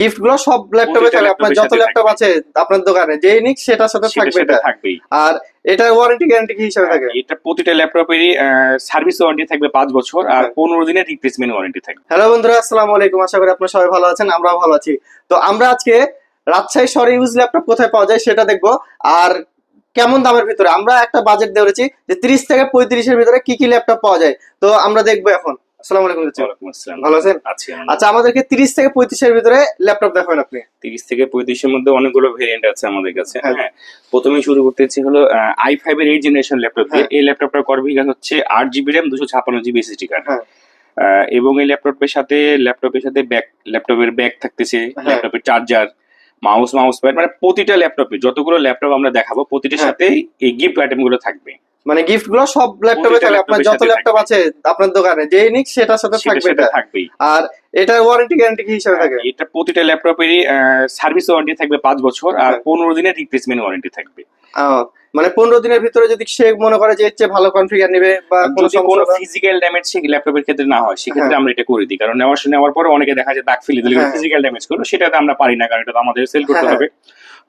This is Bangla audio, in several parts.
গিফট গুলো সব ল্যাপটপে থাকবে, আপনার যত ল্যাপটপ আছে আপনার দোকানে যেই নিক সেটার সাথে থাকবে এটা থাকবেই। আর এটা ওয়ারেন্টি গ্যারান্টি কি হিসাবে থাকে? এটা প্রতিটা ল্যাপটপেরই সার্ভিস ওয়ারেন্টি থাকবে 5 বছর আর 15 দিনের রিপ্লেসমেন্ট ওয়ারেন্টি থাকবে। হ্যালো বন্ধুরা, আসসালামু আলাইকুম। আশা করি আপনারা সবাই ভালো আছেন, আমরাও ভালো আছি। তো আমরা আজকে রাজশাহী শহরে ইউজ ল্যাপটপ কোথায় পাওয়া যায় সেটা দেখবো, আর কেমন দামের ভিতরে। আমরা একটা বাজেট ধরেছি যে 30 থেকে 35 এর ভিতরে কি কি ল্যাপটপ পাওয়া যায়, তো আমরা দেখবো এখন। আসসালামু আলাইকুম। ওয়ালাইকুম আসসালাম। ভালো আছেন? আচ্ছা, আমাদেরকে 30 থেকে 35 এর ভিতরে ল্যাপটপ দেখাবেন আপনি। 30 থেকে 35 এর মধ্যে অনেকগুলো ভেরিয়েন্ট আছে আমাদের কাছে। হ্যাঁ, প্রথমে শুরু করতেছি হলো i5 এর 8 জেনারেশন ল্যাপটপ দিয়ে। এই ল্যাপটপটার কনফিগার হচ্ছে 8GB RAM 256GB SSD card. এবং এই ল্যাপটপের সাথে ল্যাপটপের ব্যাগ থাকতেছে, ল্যাপটপের চার্জার, মাউস প্যাড, মানে প্রতিটা ল্যাপটপে যতগুলো ল্যাপটপ আমরা দেখাবো প্রতিটার সাথে এই গিফট আইটেম গুলো থাকবে। মানে গিফট গুলো সব ল্যাপটপে থাকবে, আপনার যত ল্যাপটপ আছে আপনার দোকানে যেই নিক সেটার সাথে থাকবে এটা থাকবেই। আর এটা ওয়ারেন্টি গ্যারান্টি কি হিসাবে থাকে? এটা প্রতিটা ল্যাপটপেরই সার্ভিস ওয়ারেন্টি থাকবে 5 বছর আর 15 দিনের রিপ্লেসমেন্ট ওয়ারেন্টি থাকবে। মানে 15 দিনের ভিতরে যদি সে মনে করে যে এর চেয়ে ভালো কনফিগার নেবে বা কোনো ফিজিক্যাল ড্যামেজ সেই ল্যাপটপের ক্ষেত্রে না হয়, সেক্ষেত্রে আমরা এটা করে দিই। কারণ নেওয়ার পরে অনেকে দেখা যায় দাগ ফেলে দিলে ফিজিক্যাল ড্যামেজ করলো, সেটাতে আমরা পারি না, কারণ এটা আমাদের সেল করতে হবে।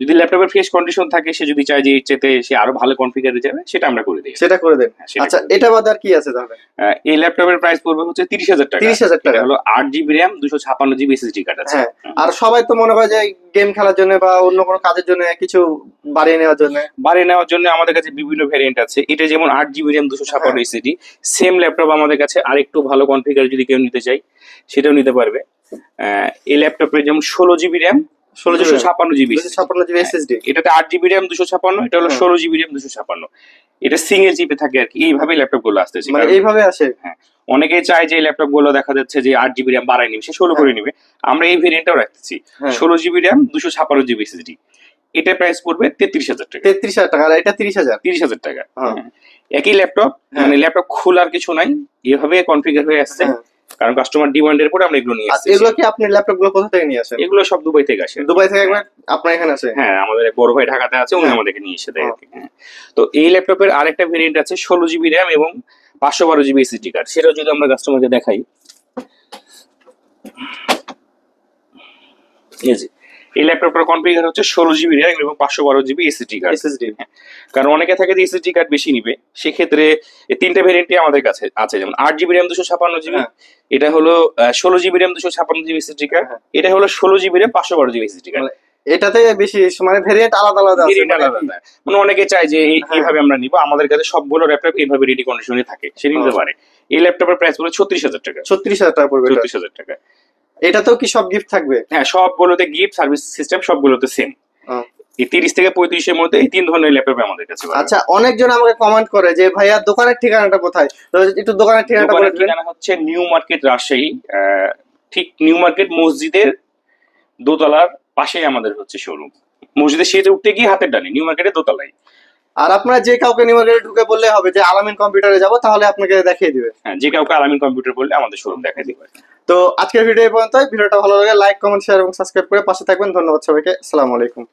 যদি ল্যাপটপের ফ্রেশ কন্ডিশন থাকে, সে যদি চায় যে এর চেয়ে সে আরো ভালো কনফিগারে যাবে, সেটা আমরা করে দিই, সেটা করে দেন। আচ্ছা, এটা বাদে আর কি আছে তাহলে? এই ল্যাপটপের প্রাইস পড়বে হচ্ছে 30,000 টাকা। 30,000 টাকা হলো 8GB RAM 256GB SSD card আছে। আর সবাই তো মনে করে যে গেম খেলার জন্য বা অন্য কোনো কাজের জন্য কিছু বাড়িয়ে নেওয়ার জন্য আমাদের কাছে বিভিন্ন ভেরিয়েন্ট আছে। এটা যেমন 8GB RAM 256 SSD, same laptop আমাদের কাছে আরেকটু ভালো কনফিগার যদি কেউ নিতে চাই সেটাও নিতে পারবে। এই ল্যাপটপের যেমন 16GB RAM 256GB SSD, এটাতে 8GB RAM 256, এটা হলো 16GB RAM 256। এটা সিঙ্গেল চিপে থাকে আর কি। এইভাবে ল্যাপটপ গুলো আসতেছে, মানে এইভাবে আসে। অনেকেই চায় যে ল্যাপটপ গুলো দেখা যাচ্ছে যে 8GB RAM বাড়ায় নিবে, সে 16 করে নিবে। আমরা এই ভেরিয়েন্টটাও রাখতেছি 16GB RAM 256GB SSD। এটা প্রাইস পড়বে 33,000 টাকা। 33,000 টাকা আর এটা 30,000 টাকা। একই ল্যাপটপ, মানে ল্যাপটপ খোলার কিছু নাই, এভাবে কনফিগার হয়ে আসছে। কারণ কাস্টমার ডিমান্ডের পরে আমরা এগুলো নিয়ে আসছি। এগুলো কি আপনি ল্যাপটপ গুলো কোথা থেকে নিয়ে আসেন? এগুলো সব দুবাই থেকে আসে। দুবাই থেকে আপনার এখানে আছে? হ্যাঁ, আমাদের বড় ভাই ঢাকাতে আছে, উনি আমাদেরকে নিয়ে এসে দেয়। তো এই ল্যাপটপের আরেকটা ভেরিয়েন্ট আছে 16GB RAM এবং 512GB SSD কার্ড। সেটা যদি আমরা কাস্টমারকে দেখাই, এই ল্যাপটপটার কনফিগার হচ্ছে 16GB RAM এবং 512GB SSD কার্ড। কারণ অনেকে থাকে যে SSD কার্ড বেশি নিবে, সেক্ষেত্রে এই তিনটা ভেরিয়েন্টই আমাদের কাছে আছে। যেমন 8GB RAM 256GB, এটা হলো 16GB RAM 256GB SSD card, এটা হলো 16GB RAM 512GB SSD card. এটাতে বেশি মানে ভেরিয়েন্ট আলাদা আলাদা আছে, মানে অনেকে চায় যে এইভাবে আমরা নিব, আমাদের কাছে সবগুলো ল্যাপটপ এইভাবে রেডি কন্ডিশনে থাকে, সে নিতে পারে। এই ল্যাপটপের প্রাইস পড়বে 36,000 টাকা। 36,000 টাকা পড়বে। 36,000 টাকা। এটাতেও কি সব গিফট থাকবে? হ্যাঁ, সবগুলোতে গিফট, সার্ভিস সিস্টেম সবগুলোতে সেম। এই 30 থেকে 35 এর মধ্যে এই তিন ধরনের ল্যাপটপ আমাদের কাছে। আচ্ছা, অনেকজন আমাকে কমেন্ট করে যে ভাইয়া দোকানের ঠিকানাটা কোথায়, তো একটু দোকানের ঠিকানাটা বলে দিন। ঠিকানা হচ্ছে নিউ মার্কেট রাজশাহী, ঠিক নিউ মার্কেট মসজিদের দোতলার পাশেই আমাদের হচ্ছে শোরুম। মসজিদের সিঁড়িতে উঠতে গিয়ে হাতের ডানে নিউ মার্কেটের দোতলায়। আর আপনারা যে কাউকে নিউ মার্কেটে ঢুকে বললে হবে যে আলামিন কম্পিউটারে যাব, তাহলে আপনাকে দেখিয়ে দিবে। হ্যাঁ, যে কাউকে আলামিন কম্পিউটার বললে আমাদের শোরুম দেখাই দিবে। তো আজকের ভিডিও এই পর্যন্তই। ভিডিওটা ভালো লাগে লাইক, কমেন্ট, শেয়ার এবং সাবস্ক্রাইব করে পাশে থাকবেন। ধন্যবাদ সবাইকে। আসসালামু আলাইকুম।